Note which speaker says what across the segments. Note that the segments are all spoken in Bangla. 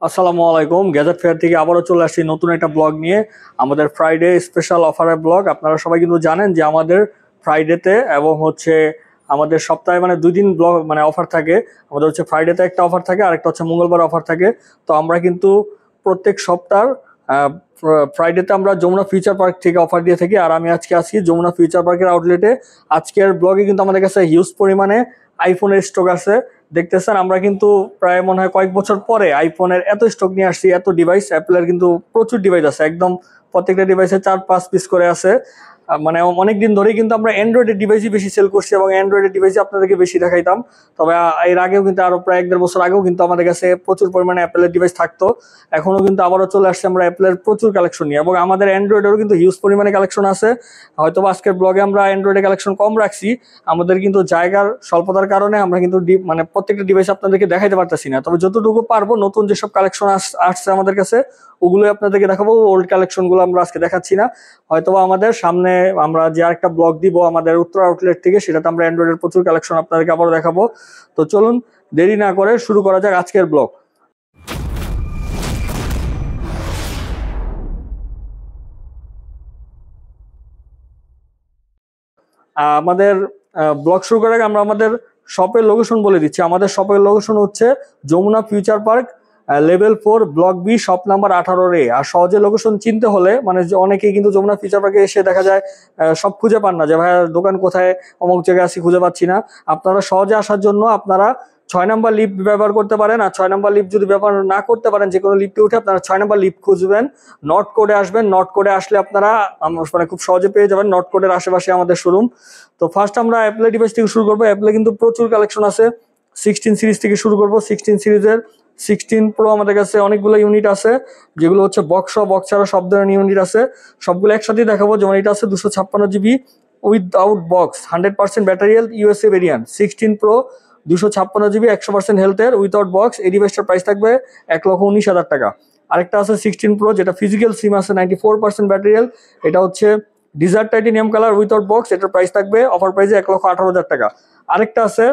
Speaker 1: আসসালামু আলাইকুম। গ্যাজেট ফেয়ার থেকে আবারও চলে আসছি নতুন একটা ব্লগ নিয়ে। আমাদের ফ্রাইডে স্পেশাল অফারের ব্লগ। আপনারা সবাই কিন্তু জানেন যে আমাদের ফ্রাইডেতে এবং আমাদের সপ্তাহে 2 দিন ব্লগ অফার থাকে। আমাদের ফ্রাইডেতে একটা অফার থাকে, আরেকটা মঙ্গলবার অফার থাকে। তো আমরা কিন্তু প্রত্যেক সপ্তাহ ফ্রাইডেতে আমরা যমুনা ফিউচার পার্ক থেকে অফার দিয়ে থাকি। আর আমি আজকে আসছি যমুনা ফিউচার পার্কের আউটলেটে। আজকের ব্লগে কিন্তু আমাদের কাছে হিউজ পরিমাণে আইফোনের স্টক আছে। দেখতেছেন আমরা কিন্তু প্রায় মনে হয় কয়েক বছর পরে আইফোনের এত স্টক নিয়ে আসছি, এত ডিভাইস। অ্যাপেলের কিন্তু প্রচুর ডিভাইস আছে, একদম প্রত্যেকটা ডিভাইসে 4-5 পিস করে আছে। অনেকদিন ধরেই কিন্তু আমরা অ্যান্ড্রয়েডের ডিভাইসই বেশি সেল করছি এবং অ্যান্ড্রয়েডের ডিভাইসই আপনাদেরকে বেশি দেখাইতাম। তবে এর আগেও কিন্তু আরো প্রায় 1-1.5 বছর আগেও কিন্তু আমাদের কাছে প্রচুর পরিমাণে অ্যাপেলের ডিভাইস থাকতো। এখনো কিন্তু আবারও চলে আসছে আমরা অ্যাপেলের প্রচুর কালেকশন নিয়ে, এবং আমাদের অ্যান্ড্রয়েডেরও কিন্তু হিউজ পরিমাণে কালেকশন আছে। হয়তো আজকের ব্লগে আমরা অ্যান্ড্রয়েডের কালেকশন কম রাখছি, আমাদের কিন্তু জায়গার স্বল্পতার কারণে আমরা কিন্তু প্রত্যেকটা ডিভাইস আপনাদেরকে দেখাইতে পারতেছি না। তবে যতটুকু পারবো, নতুন যেসব কালেকশন আসছে আমাদের কাছে ওগুলোই আপনাদেরকে দেখাবো। ওল্ড কালেকশন গুলো আমরা আজকে দেখাচ্ছি না। হয়তোবা আমাদের সামনে আমরা যে আরেকটা ব্লগ দিব আমাদের উত্তর আউটলেট থেকে, সেটাতে আমরা অ্যান্ড্রয়েডের প্রচুর কালেকশন আপনাদেরকে আবারও দেখাবো। তো চলুন দেরি না করে শুরু করা যাক আজকের ব্লগ। আমাদের ব্লগ শুরু করার আগে আমরা আমাদের শপের লোকেশন বলে দিচ্ছি। আমাদের শপের লোকেশন হচ্ছে Jamuna future park, level 4, block B, shop number 18A। আর সহজে লোকেশন চিনতে হলে যে অনেকেই কিন্তু যমুনা ফিউচার পার্কে এসে দেখা যায় সব খুঁজে পান না, যে ভাই দোকান কোথায়, অমুক জায়গায় আসি খুঁজে পাচ্ছি না। আপনারা সহজে আসার জন্য আপনারা 6 নাম্বার লিফট ব্যবহার করতে পারেন। আর 6 নাম্বার লিফট যদি ব্যবহার না করতে পারেন, যে কোনো লিফটে উঠে আপনারা 6 নাম্বার লিফট খুঁজবেন। নর্থ কোডে আসবেন, নর্থ কোডে আসলে আপনারা খুব সহজে পেয়ে যাবেন। নর্থ কোডের আশেপাশে আমাদের শোরুম। তো ফার্স্ট আমরা অ্যাপেলের ডিভাইস থেকে শুরু করবো। অ্যাপেলে কিন্তু প্রচুর কালেকশন আছে। 16 সিরিজ থেকে শুরু করবো। 16 সিরিজের 16 প্রো আমাদের কাছে অনেকগুলো ইউনিট আছে, যেগুলো বক্স ছাড়া সব ধরনের ইউনিট আছে। সবগুলো একসাথেই দেখাবো। যেমন এটা আছে 256 GB without box, 100% battery health, USA variant. 16 pro 256 GB 100% হেলথের উইদাউট বক্স। এই ডিভাইসটার প্রাইস থাকবে 1,19,000 টাকা। আরেকটা আছে 16 প্রো, যেটা ফিজিক্যাল সিম আছে, 94% ব্যাটারি হেলথ। এটা desert titanium colour without box. এটার প্রাইস থাকবে অফার প্রাইসে 1,18,000 টাকা। আরেকটা আছে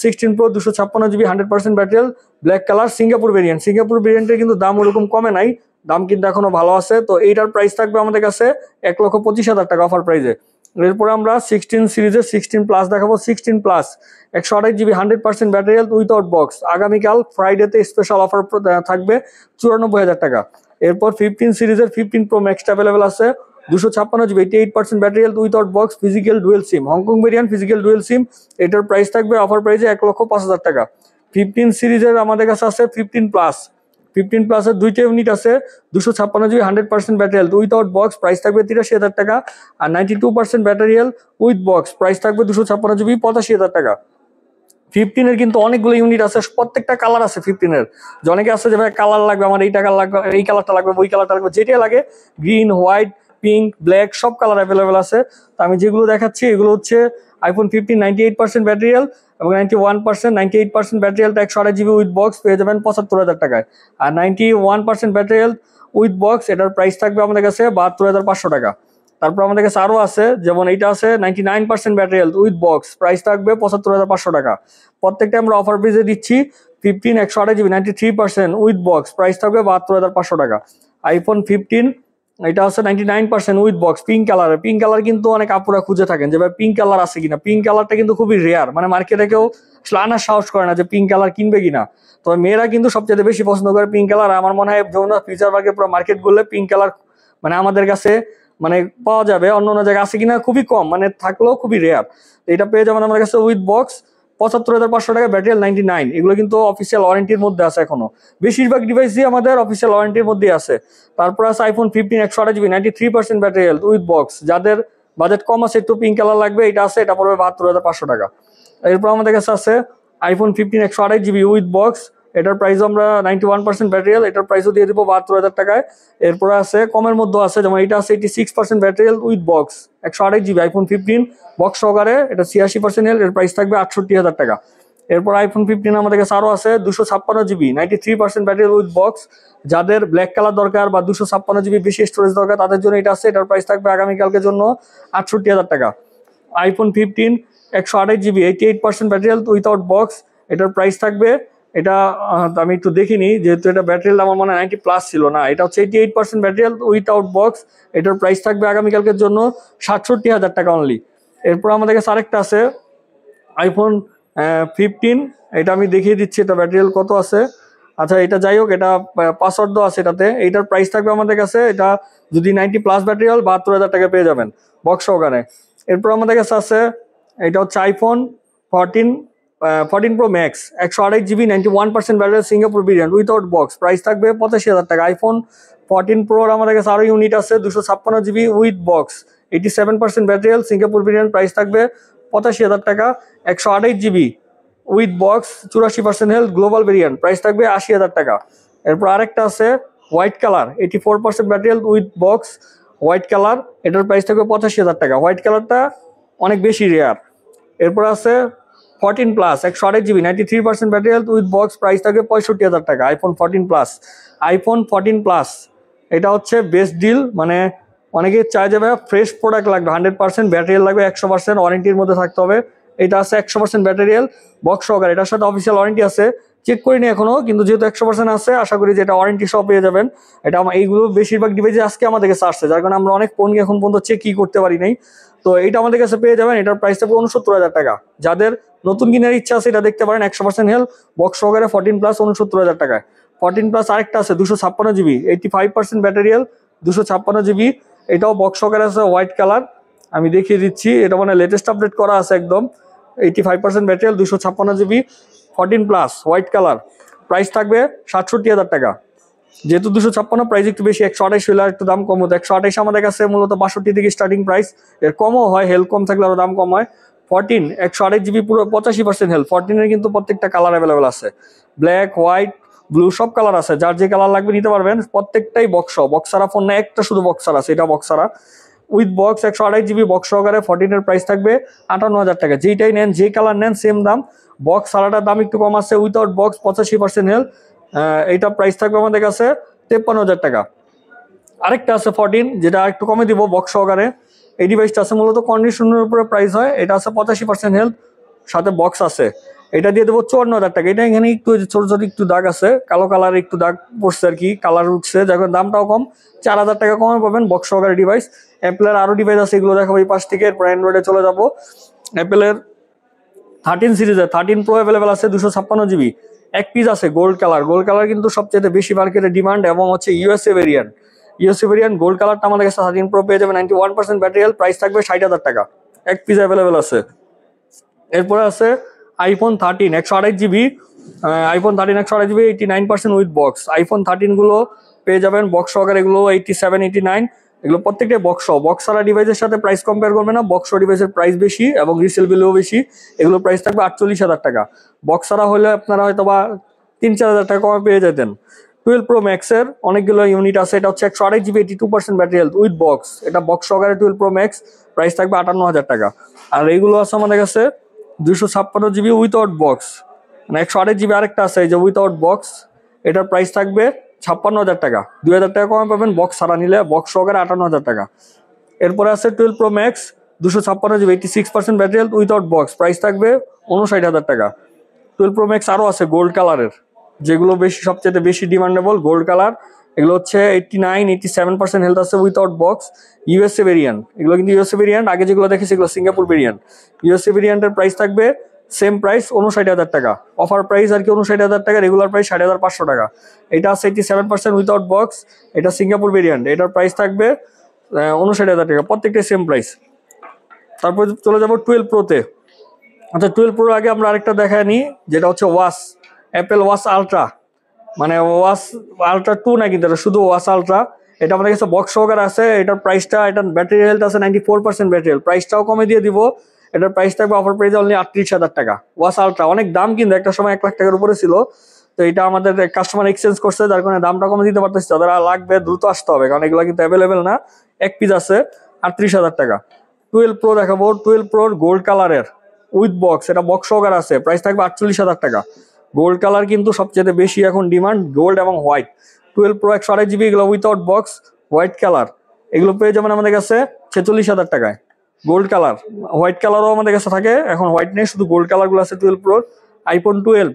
Speaker 1: 16 pro 256 GB 100% battery, black colour, Singapore variant. Singapore ভেরিয়েন্টের কিন্তু দাম ওরকম কমে নাই, দাম কিন্তু এখনো ভালো আছে। তো এইটার প্রাইস থাকবে আমাদের কাছে 1,25,000 টাকা অফার প্রাইসে। এরপরে আমরা 16 সিরিজের 16 প্লাস দেখাবো। 16 plus 128 GB 100% battery health without box. আগামীকাল ফ্রাইডেতে স্পেশাল অফার থাকবে 94,000 টাকা। এরপর 15 সিরিজের 15 প্রো ম্যাক্সটা অ্যাভেলেবেল আছে, 256 GB 88% battery health without box, physical dual সিম, হংকং ভেরিয়েন্ট, ফিজিক্যাল ডুয়েল সিম। এটার প্রাইস থাকবে অফার প্রাইসে 1,05,000 টাকা। 15 সিরিজের আমাদের কাছে আছে 15 প্লাস। 15 প্লাসের 2টা ইউনিট আছে, 256 GB 100% battery health without box, price থাকবে 83,000 টাকা। আর 92% battery health with box, price থাকবে 256 জিবি 85,000 টাকা। 15 এর কিন্তু অনেকগুলো ইউনিট আছে, প্রত্যেকটা কালার আছে 15 এর। যে অনেকে আছে যে ভাই কালার লাগবে, আমার এইটা কালার লাগবে, এই কালারটা লাগবে, ওই কালারটা লাগবে, যেটা লাগে গ্রিন, হোয়াইট, পিঙ্ক, ব্ল্যাক সব কালার অ্যাভেলেবেল আছে। তো আমি যেগুলো দেখাচ্ছি এগুলো আইফোন 15 98% ব্যাটারি হেলথ এবং 98% battery health 128 GB with box পেয়ে যাবেন 75,000 টাকায়। আর 91% ব্যাটারি হেলথ উইথ বক্স, এটার প্রাইস থাকবে আমাদের কাছে 72,500 টাকা। তারপর আমাদের কাছে আরো আছে, যেমন এইটা আছে 99% battery health with box, price থাকবে 75,500 টাকা। প্রত্যেকটা আমরা অফার প্রাইসে দিচ্ছি। 15 128 জিবি 93% উইথ বক্স, প্রাইস থাকবে 72,500 টাকা। আইফোন 15 এটা হচ্ছে 99% উইথ বক্স, পিঙ্ক কালারের। পিঙ্ক কালার কিন্তু অনেক আপুরা খুঁজে থাকেন যে ভাই পিঙ্ক কালার আছে কিনা। পিঙ্ক কালারটা কিন্তু খুবই রেয়ার, মার্কেটে কেউ আনার সাহস করে না যে পিঙ্ক কালার কিনবে কিনা। তবে মেয়েরা কিন্তু সবচেয়ে বেশি পছন্দ করে পিঙ্ক কালার। আমার মনে হয় যমুনা ফিউচার পার্কে পুরো মার্কেট করলে পিঙ্ক কালার আমাদের কাছে পাওয়া যাবে। অন্য অন্য জায়গায় আছে কিনা খুবই কম, থাকলেও খুবই রেয়ার। এটা পেয়ে যাবেন আমাদের কাছে উইথ বক্স 75,500 টাকা, ব্যাটারি 99। এগুলো কিন্তু অফিসিয়াল ওয়ারেন্টির মধ্যে আছে। এখনো বেশিরভাগ ডিভাইসই আমাদের অফিসিয়াল ওয়ারেন্টির মধ্যে আছে। তারপর আছে iPhone 15 128 GB 93% battery health with box. যাদের বাজেট কম আছে, একটু পিঙ্ক কালার লাগবে, এটা আছে, এটা পড়বে 72,500 টাকা। এরপর আমাদের কাছে আছে আইফোন 15 128 জিবি উইথ বক্স। এটার প্রাইস আমরা 91% ব্যাটারি হেলথ, এটার প্রাইসও দিয়ে দিব 72,000 টাকায়। এরপরে আছে কমের মধ্যে আছে, যেমন এটা আছে 86% battery health with box, 128 GB iPhone 15 box সহকারে, এটা 86% হেলথ, এর প্রাইস থাকবে 68,000 টাকা। এরপর আইফোন 15 আমাদের কাছে আরো আছে 256 জিবি 93% ব্যাটারি উইথ বক্স। যাদের ব্ল্যাক কালার দরকার বা 256 জিবি বেশি স্টোরেজ দরকার, তাদের জন্য এটা আছে, এটার প্রাইস থাকবে আগামীকালকের জন্য 68,000 টাকা। IPhone 15 128 GB 88% battery health without box, এটার প্রাইস থাকবে এটা আমি একটু দেখিনি, যেহেতু এটা ব্যাটারি আমার মনে হয় 90+ ছিল না, এটা হচ্ছে 88% ব্যাটারি উইথাউট বক্স। এটার প্রাইস থাকবে আগামীকালকের জন্য 67,000 টাকা অনলি। এরপর আমাদের কাছে আরেকটা আছে আইফোন 15, এটা আমি দেখিয়ে দিচ্ছি এটা ব্যাটারি কত আছে। আচ্ছা এটা যাই হোক, এটা পাসওয়ার্ড আছে এটাতে। এটার প্রাইস থাকবে আমাদের কাছে, এটা যদি 90+ ব্যাটারি 72,000 টাকা পেয়ে যাবেন বক্স সহকারে। এরপর আমাদের কাছে আছে এটা হচ্ছে iPhone 14 pro max 128 GB 91% battery Singapore variant without box, price থাকবে 85,000 টাকা। আইফোন 14 প্রোর আমাদের কাছে আরো ইউনিট আছে 256 GB with box 87% battery Singapore variant, price থাকবে 85,000 টাকা। 128 GB with box 84% health global variant, price থাকবে 80,000 টাকা। এরপর আরেকটা আছে white colour 84% battery with box white colour, এটার প্রাইস থাকবে 85,000 টাকা। হোয়াইট কালারটা অনেক বেশি রেয়ার। এরপর আছে 14+ 128 GB 93% battery health with box, price থাকবে 65,000 টাকা। আইফোন 14+, আইফোন 14+ এটা হচ্ছে বেস্ট ডিল, মানে অনেকে চাই যাবে ফ্রেশ প্রোডাক্ট লাগবে, 100% ব্যাটারি লাগবে, 100% ওয়ারেন্টির মধ্যে থাকতে হবে। এটা আছে 100% ব্যাটারি বক্স সহকারে, এটার সাথে অফিসিয়াল ওয়ারেন্টি আছে, চেক করিনি এখনো, কিন্তু যেহেতু 100% আছে আশা করি যে এটা ওয়ারেন্টি সহ পেয়ে যাবেন। এটা এইগুলো বেশিরভাগ ডিভাইসে আজকে আমাদের কাছে আসছে, যার কারণে আমরা অনেক ফোন এখন পর্যন্ত চেকই করতে পারি নাই। তো এটা আমাদের কাছে পেয়ে যাবেন, এটার প্রাইস থাকবে 69,000 টাকা। যাদের নতুন কেনার ইচ্ছা আছে এটা দেখতে পারেন, 100% হেলথ বক্স সহকারে 14+ 69,000 টাকায়। 14+ আরেকটা আছে 256 GB 85% ব্যাটারি 256 GB, এটাও বক্স সহকারে আছে হোয়াইট কালার, আমি দেখিয়ে দিচ্ছি, এটা মানে লেটেস্ট আপডেট করা আছে একদম। 85% battery 256 GB 14+ white colour, price থাকবে 67,000 টাকা। যেহেতু 256 প্রাইস একটু বেশি, 128 হলে একটু দাম কম হতো। 128 আমাদের কাছে মূলত 62 থেকে স্টার্টিং প্রাইস, এর কমও হয়, হেলথ কম থাকলে আরো দাম কম হয়। 14 128 GB পুরো 85% হেলথ, 14 এর কিন্তু প্রত্যেকটা কালার অ্যাভেলেবেল আছে, ব্ল্যাক হোয়াইট ব্লু সব কালার আছে, যার যে কালার লাগবে নিতে পারবেন। প্রত্যেকটাই বক্সারা ফোন না, একটা শুধু বক্সার আছে, এটা বক্সারা উইথ বক্স 128 GB বক্স সহকারে। 14 এর প্রাইস থাকবে 58,000 টাকা। যেইটাই নেন যে কালার নেন সেম দাম, বক্স সারাটার দাম একটু কম আছে, উইথাউট বক্স 85% হেলথ, এইটা প্রাইস থাকবে আমাদের কাছে 53,000 টাকা। আরেকটা আছে 14 যেটা একটু কমে দিব বক্স সহকারে, এই ডিভাইসটা আছে মূলত কন্ডিশনের উপরে প্রাইস হয়, এটা আছে 85% হেলথ সাথে বক্স আছে, এটা দিয়ে দেবো 54,000 টাকা। এটা এখানে একটু ছোট ছোট একটু দাগ আছে, কালো কালার একটু দাগ পড়ছে আর কি, কালার উঠছে, যখন দামটাও কম, 4,000 টাকা কমে পাবেন বক্স সহকারে ডিভাইস। অ্যাপেলের আরো ডিভাইস আছে, এগুলো দেখাবো এই পাশ থেকে। এরপর অ্যান্ড্রয়েডে চলে যাবো। অ্যাপেলের 13 সিরিজের 13 প্রো অ্যাভেলেবেল আছে 256 GB, এক পিস আছে গোল্ড কালার। গোল্ড কালার কিন্তু সবচেয়ে বেশি মার্কেটে ডিমান্ড, এবং হচ্ছে USA variant. USA variant gold কালারটা আমাদের কাছে 13 প্রো পেয়ে যাবে 91% ব্যাটারি হেলথ, প্রাইস থাকবে 60,000 টাকা, এক পিস অ্যাভেলেবেল আছে। এরপরে আছে iPhone 13 128 GB, iPhone 13 128 GB 89% with box. IPhone 13 গুলো পেয়ে যাবেন বক্স সহকারে, এগুলো 87 89, এগুলো প্রত্যেকটাই বক্স। বক্স ছাড়া ডিভাইসের সাথে প্রাইস কম্পেয়ার করবে না, বক্স ডিভাইসের প্রাইস বেশি এবং রিসেল ভ্যালুও বেশি। এগুলো প্রাইস থাকবে 48,000 টাকা। বক্স ছাড়া হলে আপনারা হয়তো বা 3-4 হাজার টাকা কমে পেয়ে যেতেন। 12 প্রো ম্যাক্সের অনেকগুলো ইউনিট আছে, এটা হচ্ছে 128 GB 82% battery health with box, এটা বক্স সহকারে 12 প্রো ম্যাক্স, প্রাইস থাকবে 58,000 টাকা। আর এইগুলো আছে আমাদের কাছে 256 GB উইথাউট বক্স, মানে 128 GB আরেকটা আছে এই যে উইথাউট বক্স, এটার প্রাইস থাকবে 56,000 টাকা, 2,000 টাকা কমে পাবেন বক্স ছাড়া নিলে, বক্স সহকারে 58,000 টাকা। এরপরে আছে 12 pro max 256 GB 86% battery health without box, price থাকবে 59,000 টাকা। 12 প্রো ম্যাক্স আরও আছে গোল্ড কালারের, যেগুলো বেশি সবচেয়ে বেশি ডিমান্ডেবল গোল্ড কালার, এগুলো হচ্ছে 89-87% হেলথ আছে উইথাউট বক্স, ইউএসএ ভেরিয়েন্ট। এগুলো কিন্তু ইউএসএ ভেরিয়েন্ট, আগে যেগুলো দেখেছি এগুলো সিঙ্গাপুর ভেরিয়েন্ট। ইউএসএ ভেরিয়েন্টের প্রাইস থাকবে সেম প্রাইস 59,000 টাকা, অফার প্রাইস আর কি 59,000 টাকা, রেগুলার প্রাইস 60,500 টাকা। এটা আছে 87% উইথাউট বক্স, এটা সিঙ্গাপুর ভেরিয়েন্ট, এটার প্রাইস থাকবে 59,000 টাকা, প্রত্যেকটাই সেম প্রাইস। তারপর চলে যাবো 12 প্রোতে। আচ্ছা 12 প্রোর আগে আমরা আরেকটা দেখায় নিই, যেটা হচ্ছে ওয়াচ, অ্যাপেল ওয়াচ আলট্রা, মানে ওয়াচ আলট্রা 2 না, কিন্তু এটা শুধু ওয়াচ আলট্রা। এটা আমাদের কাছে বক্স সহকারে আছে, এটার প্রাইসটা, এটার ব্যাটারি হেলথ আছে 94% ব্যাটারি হেলথ, প্রাইসটাও কমে দিয়ে দিব। এটার প্রাইস থাকবে অফার প্রাইস অনলি 38,000 টাকা। ওয়াচ আলট্রা অনেক দাম, কিন্তু একটা সময় 1 লাখ টাকার উপরে ছিল, তো এটা আমাদের কাস্টমার এক্সচেঞ্জ করছে, যার কারণে দামটা কমে দিতে পারতেছি। যারা লাগবে দ্রুত আসতে হবে, কারণ এগুলো কিন্তু অ্যাভেলেবেল না, এক পিস আছে 38,000 টাকা। 12 প্রো দেখাবো, 12 প্রোর গোল্ড কালারের উইথ বক্স, এটা বক্স সহকারে আছে, প্রাইস থাকবে 48,000 টাকা। গোল্ড কালার কিন্তু সবচেয়ে বেশি এখন ডিমান্ড, গোল্ড এবং হোয়াইট। 12 প্রো 128 GB এগুলো উইথাউট বক্স হোয়াইট কালার, এগুলো পেয়ে যাবেন আমাদের কাছে 46,000 টাকায়। গোল্ড কালার, হোয়াইট কালারও আমাদের কাছে থাকে, এখন হোয়াইট নেই, শুধু গোল্ড কালারগুলো আছে 12 প্রোর। IPhone 12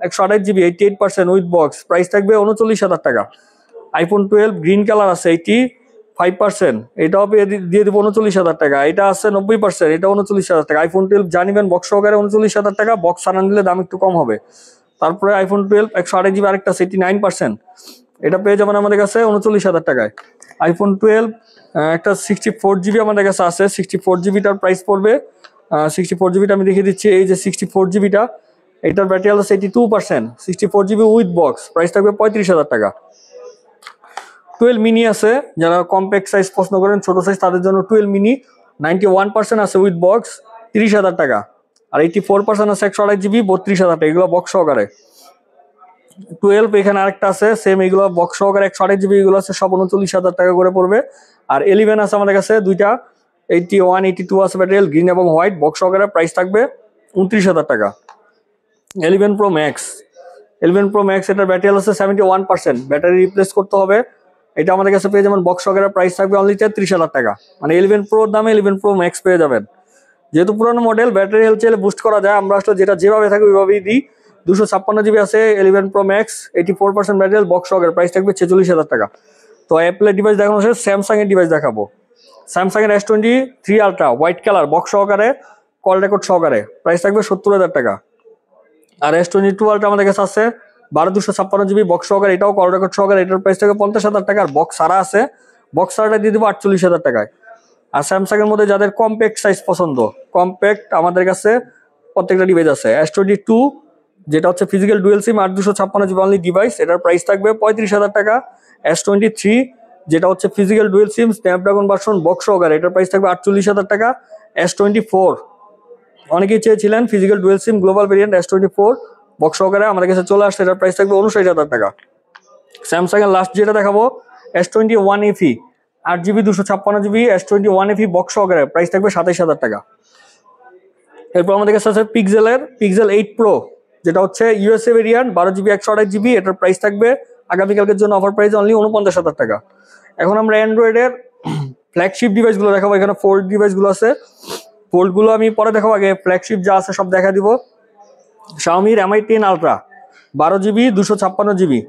Speaker 1: 128 GB 88% with box, price থাকবে 39,000 টাকা। আইফোন 12 গ্রিন কালার আছে 85%, এটাও দিয়ে দেবো 39,000 টাকা। এটা আছে 90%, এটা 39,000 টাকা। আইফোন 12 জানিবেন বক্স সহকারে 39,000 টাকা, বক্স ছাড়া নিলে দাম একটু কম হবে। তারপরে আইফোন 12 128 জিবি আরেকটা আছে 89%, এটা পেয়ে যাবেন আমাদের কাছে 39,000 টাকায়। আইফোন 12 একটা 64 জিবি আমাদের কাছে আছে, 64 জিবিটার প্রাইস পড়বে 64 জিবিটা আমি দেখিয়ে দিচ্ছি। এই যে 64 জিবিটা, এটার battery health 82%, 64 GB with box, price থাকবে 35,000 টাকা। 12 মিনি আছে, যারা কম্প্যাক্ট সাইজ পছন্দ করেন ছোট সাইজ তাদের জন্য 12 মিনি 91% আছে উইথ বক্স 30,000 টাকা। আর 84% আছে 128 জিবি 32,000 টাকা, এগুলো বক্স সহকারে। 12 এখানে আরেকটা আছে সেম, এগুলো বক্স সহকারে 128 জিবি, এগুলো আছে সব 39,000 টাকা করে পড়বে। আর 11 আছে আমাদের কাছে দুইটা, 81 82 আছে ব্যাটারি গ্রিন এবং হোয়াইট, বক্স সহকারে, প্রাইস থাকবে 29,000 টাকা। 11 প্রো ম্যাক্স, 11 প্রো ম্যাক্স এটার ব্যাটারি আছে 71%, ব্যাটারি রিপ্লেস করতে হবে। এটা আমাদের কাছে পেয়ে যাবেন বক্স সহকারে, প্রাইস থাকবে অনলি 33,000 টাকা। মানে 11 প্রোর দামে 11 প্রো ম্যাক্স পেয়ে যাবেন। যেহেতু পুরোনো মডেল, ব্যাটারি হেলথ চাইলে বুস্ট করা যায়, আমরা আসলে যেটা যেভাবে থাকে ওইভাবেই দিই। 256 জিবি আছে 11 প্রো ম্যাক্স, 84% ব্যাটারি, বক্স সহকারে, প্রাইস থাকবে 46,000 টাকা। তো অ্যাপলের ডিভাইস দেখানো শেষ, স্যামসাং এর ডিভাইস দেখাবো। স্যামসাং এর S23 ultra white colour, box সহকারে, কল রেকর্ড সহকারে, প্রাইস থাকবে 70,000 টাকা। আর S22 আলট্রা আমাদের কাছে আছে 12/256 জিবি বক্স সহকারে, এটাও কল রেকর্ড সহকারে, এটার প্রাইস থাকবে 50,000 টাকা। আর বক্স সারা আছে, বক্স সারাটা দিয়ে দেবো 48,000 টাকায়। আর স্যামসাং এর মধ্যে যাদের কম্প্যাক্ট সাইজ পছন্দ, কম্প্যাক্ট আমাদের কাছে প্রত্যেকটা ডিভাইস আছে। S22 যেটা হচ্ছে ফিজিক্যাল ডুয়েল সিম 8/256 জিবি অনলি ডিভাইস, এটার প্রাইস থাকবে 35,000 টাকা। S23 যেটা হচ্ছে ফিজিক্যাল ডুয়েল সিম স্ন্যাপড্রাগন ভার্সন বক্স সহকারে, এটার প্রাইস থাকবে 48,000 টাকা। S24 অনেকেই চেয়েছিলেন ফিজিক্যাল ডুয়েল সিম গ্লোবাল ভেরিয়েন্ট, S24 বক্স সহকারে আমাদের কাছে চলে আসছে, এটার প্রাইস থাকবে 59,000 টাকা। স্যামসাং এর লাস্ট যেটা দেখাবো S21 FE 8 GB 256 GB, S21 FE box সহকারে, প্রাইস থাকবে 27,000 টাকা। এরপর আমাদের কাছে আছে পিক্সেল 8 প্রো, যেটা হচ্ছে ইউএসএ ভেরিয়েন্ট 12 জিবি 128 জিবি, এটার প্রাইস থাকবে আগামীকালকের জন্য অফার প্রাইস অনলি 49,000 টাকা। এখন আমরা অ্যান্ড্রয়েডের ফ্ল্যাগশিপ ডিভাইসগুলো দেখাবো। এখানে ফোল্ড ডিভাইসগুলো আছে, ফোল্ডগুলো আমি পরে দেখাবো, আগে ফ্ল্যাগশিপ যা আছে সব দেখা দিব। Xiaomi Mi 10 ultra 12 GB 256 GB,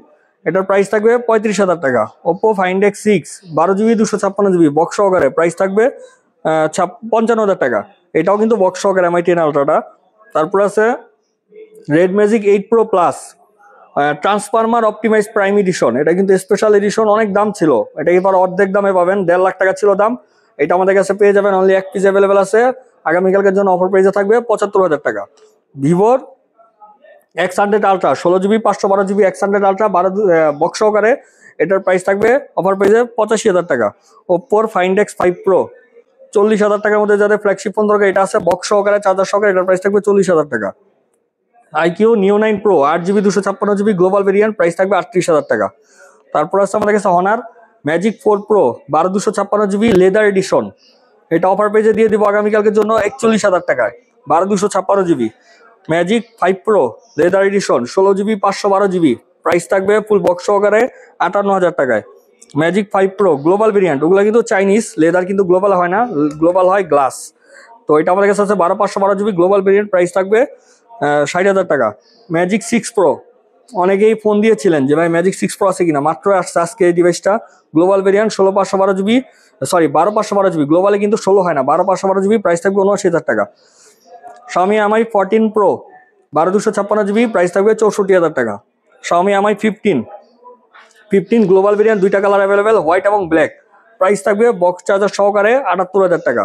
Speaker 1: এটার প্রাইস থাকবে 35,000 টাকা। Oppo Find X6 12 GB 256 GB box সহকারে, প্রাইস থাকবে 55,000 টাকা। এটাও কিন্তু বক্স সহকারে Mi 10 আলট্রাটা। তারপর আছে Red Magic 8 pro plus transformer optimise prime edition, এটা কিন্তু স্পেশাল এডিশন, অনেক দাম ছিল, এটা এবার অর্ধেক দামে পাবেন, 1.5 লাখ টাকা ছিল দাম। এটা আমাদের কাছে পেয়ে যাবেন অনলি এক পিস অ্যাভেলেবেল আছে, আগামীকালকের জন্য অফার প্রাইসে থাকবে 75,000 টাকা। ভিভোর X100 ultra 16 GB 512 GB X100 ultra 12 box সহকারে, এটার প্রাইস থাকবে অফার প্রাইসে 85,000 টাকা। ওপ্পোর Find X5 প্রো 40,000 টাকার মধ্যে যাদের ফ্ল্যাগশিপ ফোন দরকার, এটা আছে বক্স সহকারে চার্জার সহকারে, এটার প্রাইস থাকবে 40,000 টাকা। iQOO Neo 9 Pro 8 GB 256 GB global variant, price থাকবে 38,000 টাকা। তারপর আছে আমাদের কাছে Honor Magic 4 Pro 12/256 GB leather addition, এটা অফার পেজে দিয়ে দিব আগামীকালকের জন্য 41,000 টাকায়, 12/256 GB. Magic 5 Pro leather addition 16 GB 512 GB, price থাকবে ফুল বক্স সহকারে 58,000 টাকায়। ম্যাজিক 5 Pro গ্লোবাল ভেরিয়েন্ট, ওগুলো কিন্তু চাইনিজ লেদার, কিন্তু গ্লোবাল হয় না, গ্লোবাল হয় গ্লাস। তো এটা আমাদের কাছে আছে 12/512 জিবি গ্লোবাল ভেরিয়েন্ট, প্রাইস থাকবে 60,000 টাকা। ম্যাজিক 6 Pro অনেকেই ফোন দিয়েছিলেন যে ভাই ম্যাজিক 6 Pro আছে কিনা, মাত্র আসছে আজকে এই ডিভাইসটা, global variant 16/512 GB, sorry 12/512 GB, গ্লোবালে কিন্তু 16 হয় না, 12/512 জিবি, প্রাইস থাকবে 79,000 টাকা। Xiaomi Mi 14 Pro 12/256 GB, price থাকবে 64,000 টাকা। Xiaomi Mi 15 গ্লোবাল ভেরিয়েন্ট, দুইটা কালার অ্যাভেলেবেল, হোয়াইট এবং ব্ল্যাক, প্রাইস থাকবে বক্স চার্জার সহকারে 78,000 টাকা।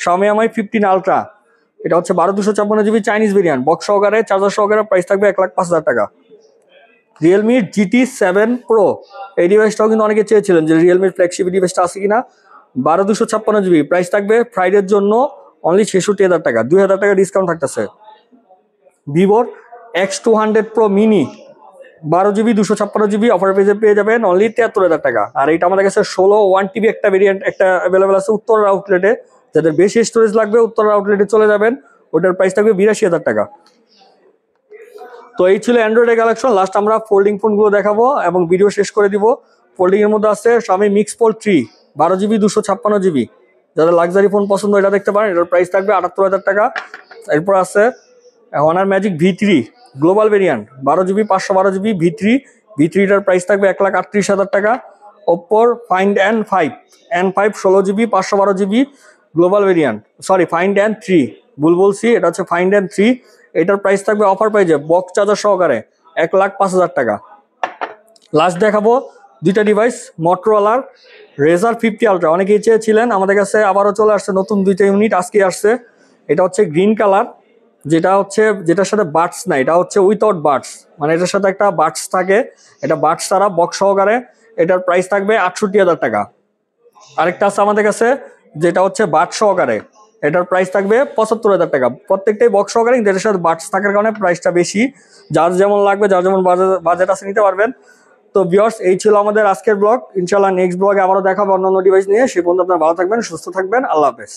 Speaker 1: Xiaomi Mi 15 আলট্রা, এটা হচ্ছে 12/256 জিবি চাইনিজ ভেরিয়েন্ট, বক্স সহকারে চার্জার সহকারে, প্রাইস থাকবে 1,05,000 টাকা। Realme GT7 Pro, এই ডিভাইসটাও কিন্তু অনেকে চেয়েছিলেন যে রিয়েলমির ফ্ল্যাগশিপ ডিভাইসটা আছে কিনা, 12/256 জিবি, প্রাইস থাকবে ফ্রাইডের জন্য অনলি 66,000 টাকা, 2,000 টাকা ডিসকাউন্ট থাকতেছে। ভিভোর X200 Pro mini 12 GB 256 GB offer পেজে পেয়ে যাবেন অনলি 73,000 টাকা। আর এটা আমাদের কাছে 16 1TB একটা ভেরিয়েন্ট একটা অ্যাভেলেবেল আছে উত্তর আউটলেটে, যাদের বেশি স্টোরেজ লাগবে উত্তর আউটলেটে চলে যাবেন, ওটার প্রাইস থাকবে 82,000 টাকা। তো এই ছিল অ্যান্ড্রয়েডের কালেকশন। লাস্ট আমরা ফোল্ডিং ফোনগুলো দেখাবো এবং ভিডিও শেষ করে দিব। ফোল্ডিং এর মধ্যে আছে Xiaomi Mix Fold 3 12 GB 256 GB, যাদের লাক্সারি ফোন পছন্দ এটা দেখতে পারেন, এটার প্রাইস থাকবে 78,000 টাকা। এরপর আছে Honor Magic V3 global variant 12 GB 512 GB V3টার প্রাইস থাকবে 1,38,000 টাকা। ওপ্পোর Find N5 16 GB 512 GB global variant, sorry Find N3, ভুল বলছি, এটা হচ্ছে ফাইন্ড N3। এটার প্রাইস থাকবে অফার প্রাইজে বক্স চার্জার সহকারে 1,05,000 টাকা। লাস্ট দেখাবো দুইটা ডিভাইস, মোটরোলার Razr 50 Ultra, অনেকেই চেয়েছিলেন, আমাদের কাছে আবারও চলে আসছে নতুন দুইটা ইউনিট, আজকে আসছে। এটা হচ্ছে গ্রিন কালার, যেটার সাথে বাডস না, এটা হচ্ছে উইথাউট বাডস, মানে এটার সাথে একটা বাডস থাকে, এটা বাডস ছাড়া বক্স সহকারে। এটার প্রাইস থাকবে 68,000 টাকা। আরেকটা আছে আমাদের কাছে যেটা হচ্ছে বাডস সহকারে, এটার প্রাইস থাকবে 75,000 টাকা। প্রত্যেকটাই বক্স সহকারে, কিন্তু এটার সাথে বাডস থাকার কারণে প্রাইসটা বেশি। যার যেমন লাগবে, যার যেমন বাজেট আছে নিতে পারবেন। তো ভিউয়ার্স, এই ছিল আমাদের আজকের ব্লগ। ইনশাআল্লাহ নেক্সট ব্লগে আবারও দেখাবো অন্যান্য ডিভাইস নিয়ে। সে পর্যন্ত আপনারা ভালো থাকবেন, সুস্থ থাকবেন। আল্লাহ হাফেজ।